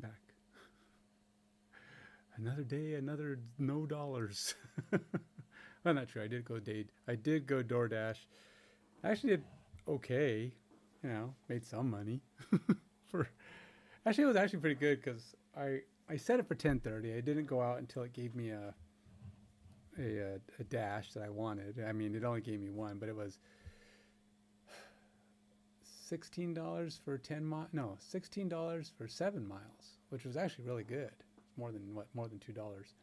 I'm back. Another day, another no dollars. Well, not true. I did go DoorDash. I actually did okay. You know, made some money. For actually, it was actually pretty good because I set it for 10:30. I didn't go out until it gave me a dash that I wanted. I mean, it only gave me one, but it was $16 for 10 miles. No, $16 for 7 miles, which was actually really good. More than more than $2.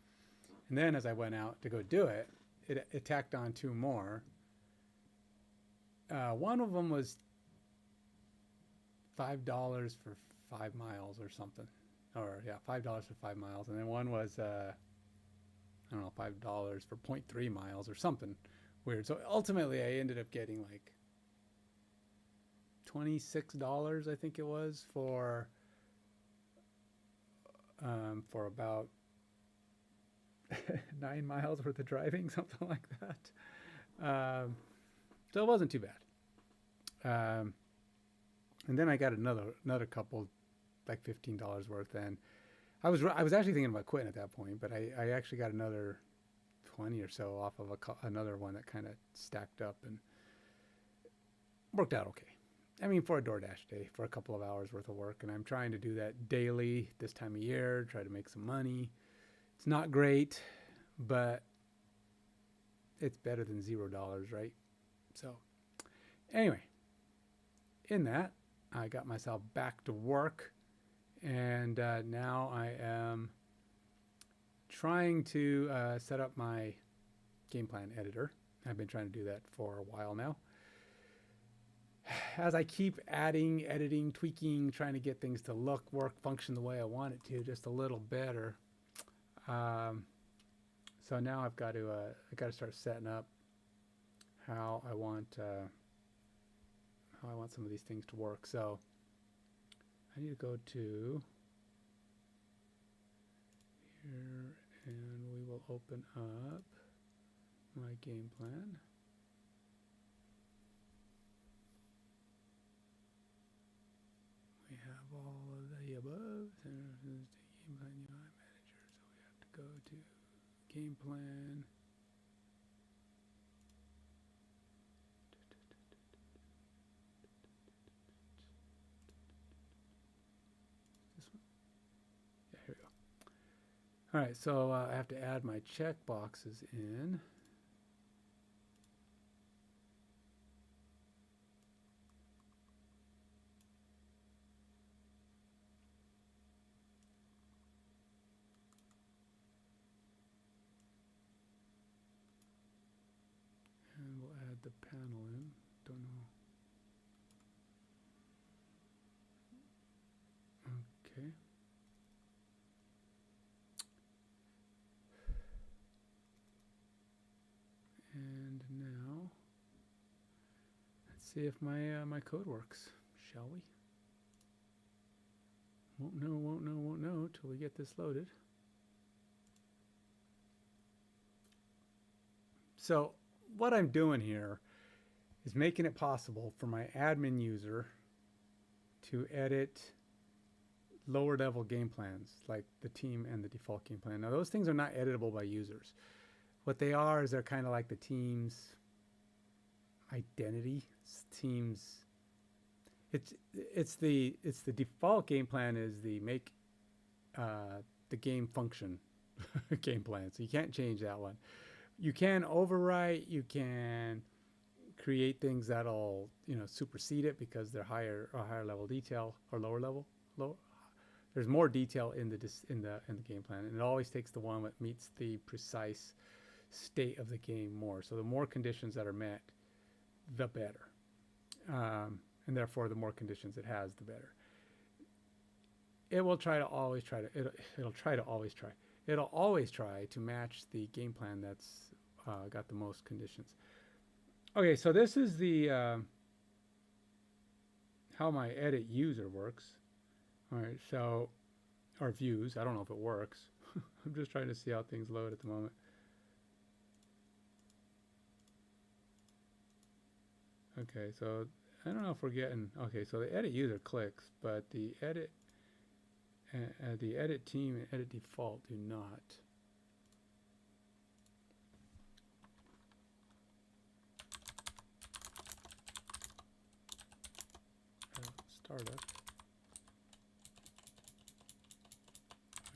And then as I went out to go do it, it tacked on two more. One of them was $5 for 5 miles or something, or yeah, $5 for 5 miles, and then one was I don't know, $5 for 0.3 miles or something weird. So ultimately, I ended up getting like $26, I think it was, for about 9 miles worth of driving, something like that. So it wasn't too bad. And then I got another couple, like $15 worth. And I was actually thinking about quitting at that point, but I actually got another 20 or so off of another one that kind of stacked up and worked out okay. I mean, for a DoorDash day, for a couple of hours worth of work, and I'm trying to do that daily this time of year, try to make some money. It's not great, but it's better than $0, right? So anyway, in that, I got myself back to work, and now I am trying to set up my Gameplan editor. I've been trying to do that for a while now. As I keep adding, editing, tweaking, trying to get things to look, work, function the way I want it to, just a little better. So now I got to start setting up how I want some of these things to work. So I need to go to here, and we will open up my game plan. We have all of the above. There's the game plan UI manager. So we have to go to game plan. This one? Yeah, here we go. All right, so I have to add my check boxes in. And we'll add the panel in. Don't know. Okay. And now, let's see if my code works, shall we? Won't know till we get this loaded. So what I'm doing here is making it possible for my admin user to edit lower level game plans, like the team and the default game plan. Now those things are not editable by users. What they are is they're kind of like the team's identity. Team's it's the default game plan is the make the game function game plan. So you can't change that one. You can overwrite. You can create things that'll supersede it because they're higher level detail or lower level. There's more detail in the game plan, and it always takes the one that meets the precise state of the game more. So the more conditions that are met, the better, and therefore the more conditions it has, the better. It will try to always try to it'll always try to match the game plan that's got the most conditions. Okay, so this is the how my edit user works. All right, so our views. I don't know if it works. I'm just trying to see how things load at the moment. Okay, so I don't know if we're getting, okay, so the edit user clicks, but the edit the edit team and edit default do not. Startup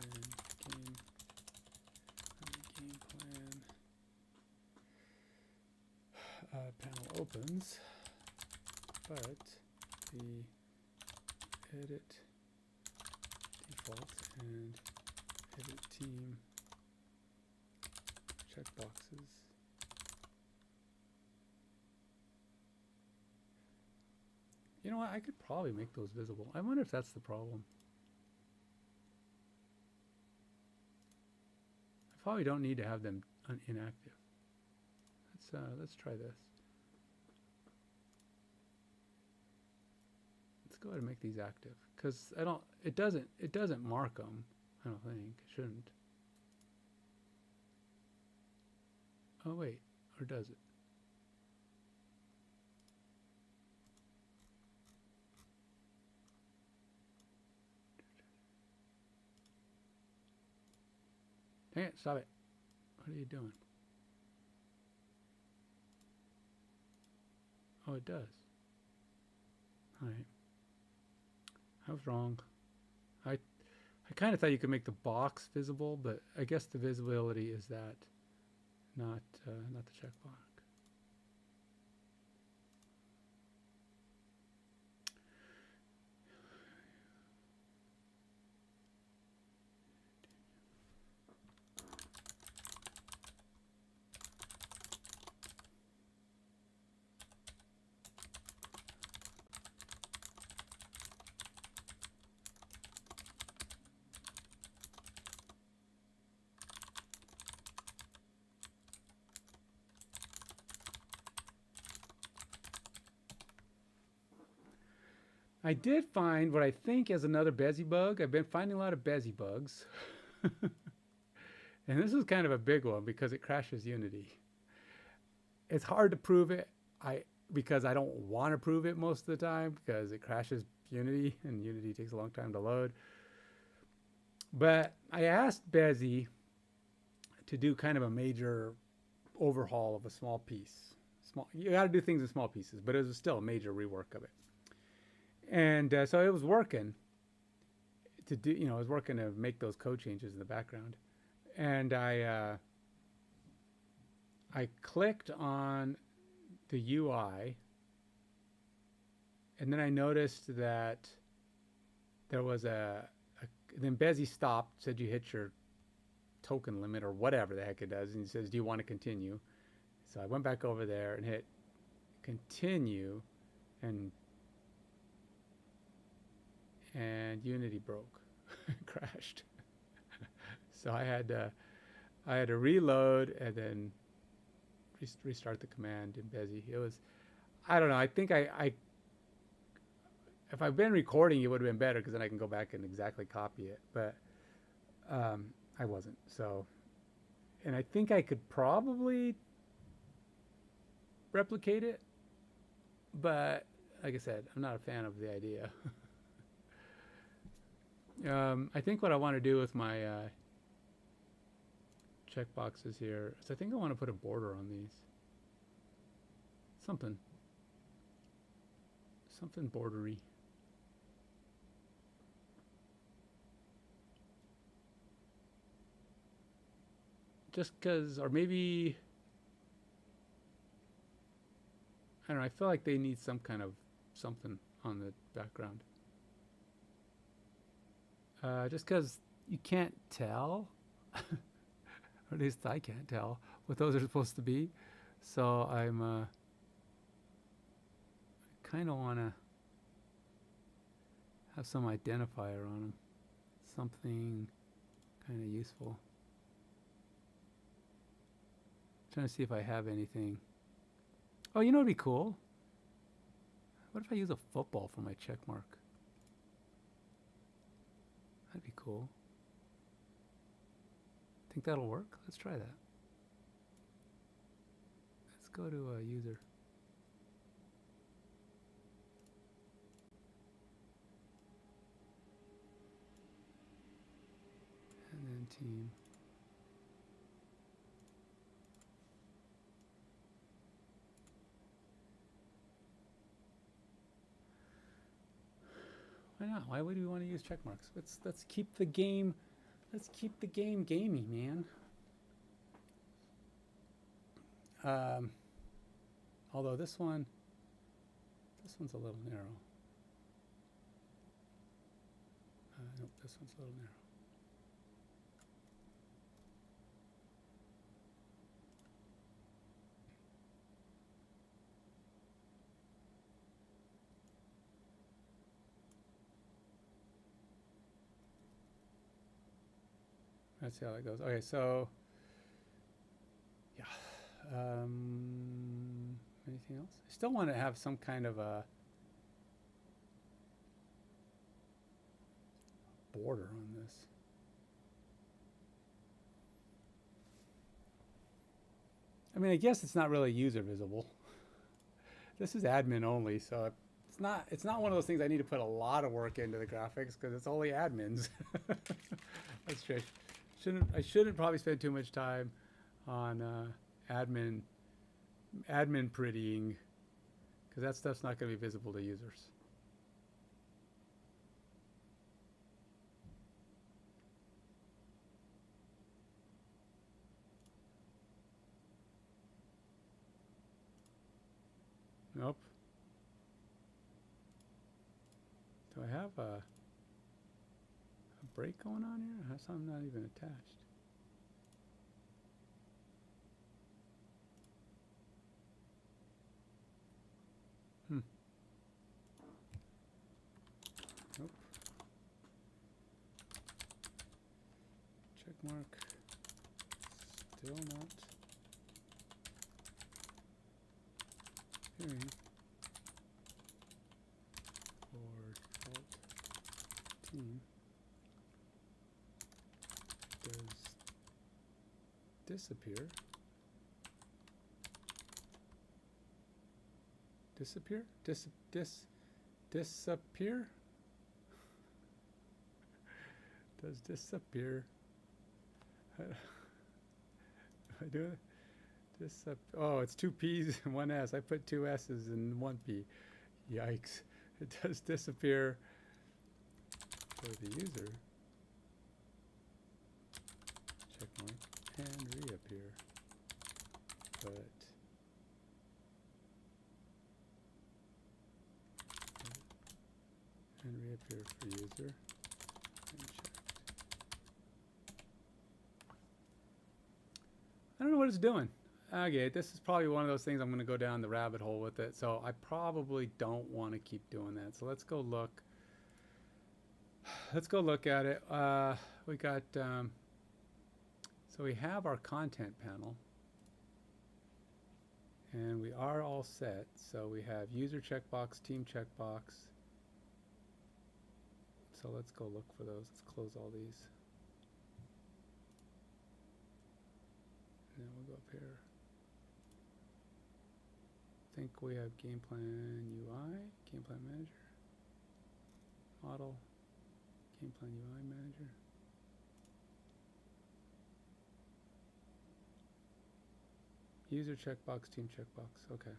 and game plan panel opens, but the edit default and edit team checkboxes you know what, I could probably make those visible. I wonder if that's the problem. I probably don't need to have them inactive. Let's try this. Let's go ahead and make these active, because it doesn't mark them. I don't think it shouldn't. Oh wait, or does it? Dang it, stop it. What are you doing? Oh, it does. Alright. I was wrong. I kind of thought you could make the box visible, but I guess the visibility is that, not the checkbox. I did find what I think is another Bezier bug. I've been finding a lot of Bezier bugs. And this is kind of a big one because it crashes Unity. It's hard to prove it because I don't want to prove it most of the time because it crashes Unity and Unity takes a long time to load. But I asked Bezier to do kind of a major overhaul of a small piece. You got to do things in small pieces, but it was still a major rework of it. And so it was working to do, it was working to make those code changes in the background. And I clicked on the UI, and then I noticed that there was then Bezier stopped, said you hit your token limit or whatever the heck it does, and he says, do you want to continue? So I went back over there and hit continue, and Unity broke, crashed. So I had to reload and then restart the command in Bezier. It was, I don't know. I think if I've been recording, it would have been better because then I can go back and exactly copy it. But I wasn't. So, and I think I could probably replicate it, but like I said, I'm not a fan of the idea. I think what I want to do with my checkboxes here is I think I want to put a border on these. Something bordery. Just because, or maybe, I don't know, I feel like they need some kind of something on the background. Just because you can't tell, or at least I can't tell, what those are supposed to be. So I'm kind of want to have some identifier on them. Something kind of useful. Trying to see if I have anything. Oh, you know what'd be cool? What if I use a football for my check mark? That'd be cool. Think that'll work? Let's try that. Let's go to a user. team. Why not? Why would we want to use check marks? Let's keep the game. Let's keep the game gamey, man. Although this one's a little narrow. Nope, this one's a little narrow. Let's see how that goes. Okay, so yeah. Anything else? I still want to have some kind of a border on this. I mean, I guess it's not really user visible. This is admin only, so it's not one of those things I need to put a lot of work into the graphics because it's only admins. That's true. I shouldn't probably spend too much time on admin prettying because that stuff's not going to be visible to users. Nope. Do I have a break going on here? How come I'm not even attached? Nope. Check mark. Still not appearing for default team. Does disappear? Disappear? Disappear? Does disappear? I do it? Oh, it's 2 P's and 1 S. I put 2 S's and 1 P. Yikes. It does disappear for the user. Check mark and reappear. But and reappear for user. I don't know what it's doing. Okay, this is probably one of those things I'm going to go down the rabbit hole with it. So I probably don't want to keep doing that. So let's go look. Let's go look at it. We got, so we have our content panel. And we are all set. So we have user checkbox, team checkbox. So let's go look for those. Let's close all these. And then we'll go up here. I think we have Gameplan UI, Gameplan Manager, Model, Gameplan UI Manager. User checkbox, team checkbox, okay.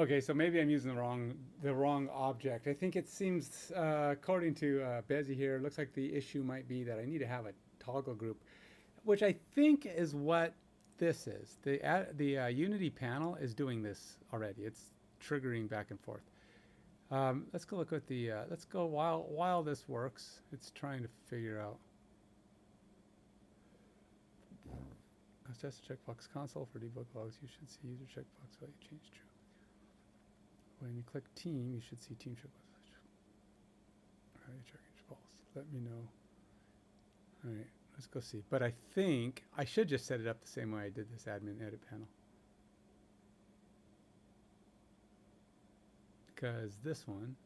Okay, so maybe I'm using the wrong object. I think it seems, according to Bezzy here, it looks like the issue might be that I need to have a toggle group, which I think is what this is. The Unity panel is doing this already. It's triggering back and forth. Let's go look at the. Let's go while this works. It's trying to figure out. Test the checkbox console for debug logs. You should see user checkbox value change true. When you click team, you should see team checkbox. All right, check each pulse. Let me know. All right, let's go see. But I think I should just set it up the same way I did this admin edit panel. Because this one,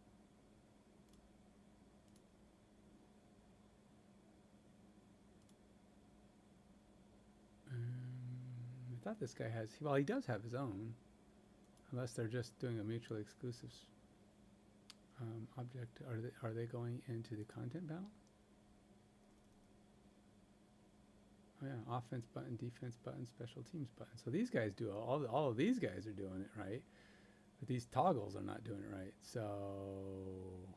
I thought this guy has, well, he does have his own, unless they're just doing a mutually exclusive object. Are they going into the content panel? Oh yeah, offense button, defense button, special teams button. So these guys do all of these guys are doing it right, but these toggles are not doing it right. So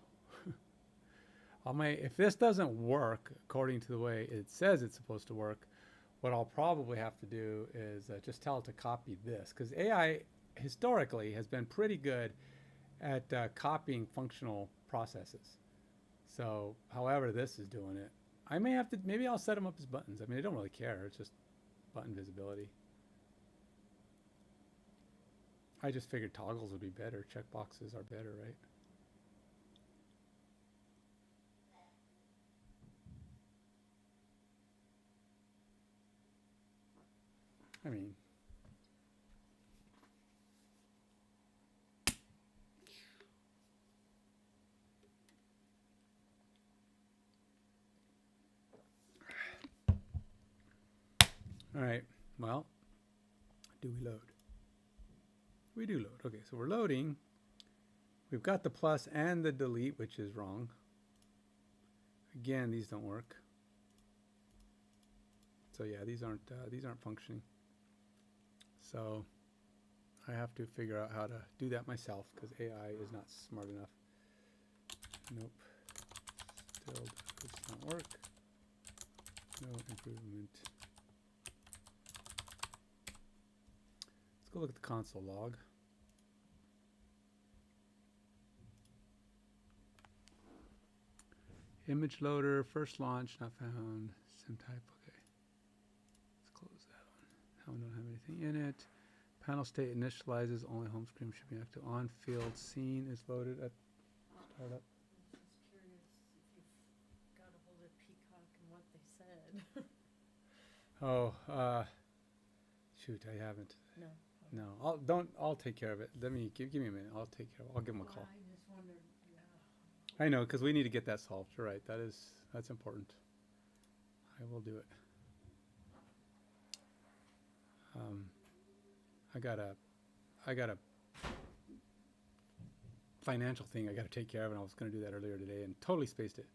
if this doesn't work according to the way it says it's supposed to work, what I'll probably have to do is just tell it to copy this, because AI historically has been pretty good at copying functional processes. So however this is doing it, I may have to, maybe I'll set them up as buttons. I mean, I don't really care. It's just button visibility. I just figured toggles would be better. Checkboxes are better, right? I mean, all right, well, do we load? We do load. Okay, so we're loading. We've got the plus and the delete, which is wrong. Again, these don't work. So yeah, these aren't functioning. So I have to figure out how to do that myself, because AI is not smart enough. Nope. Still does not work. No improvement. Let's go look at the console log. Image loader, first launch, not found. Sim type, okay. Let's close that one. That one don't have anything in it. Panel state initializes, only home screen should be active. On field scene is loaded at startup. I was just curious if you've got a hold of Peacock and what they said. Oh, shoot, I haven't. No. No, I'll take care of it. Let me, give me a minute. I'll take care of it. I'll give them a call. I just wondered, yeah. I know, because we need to get that solved. You're right. That's important. I will do it. I got a financial thing I got to take care of, and I was going to do that earlier today and totally spaced it.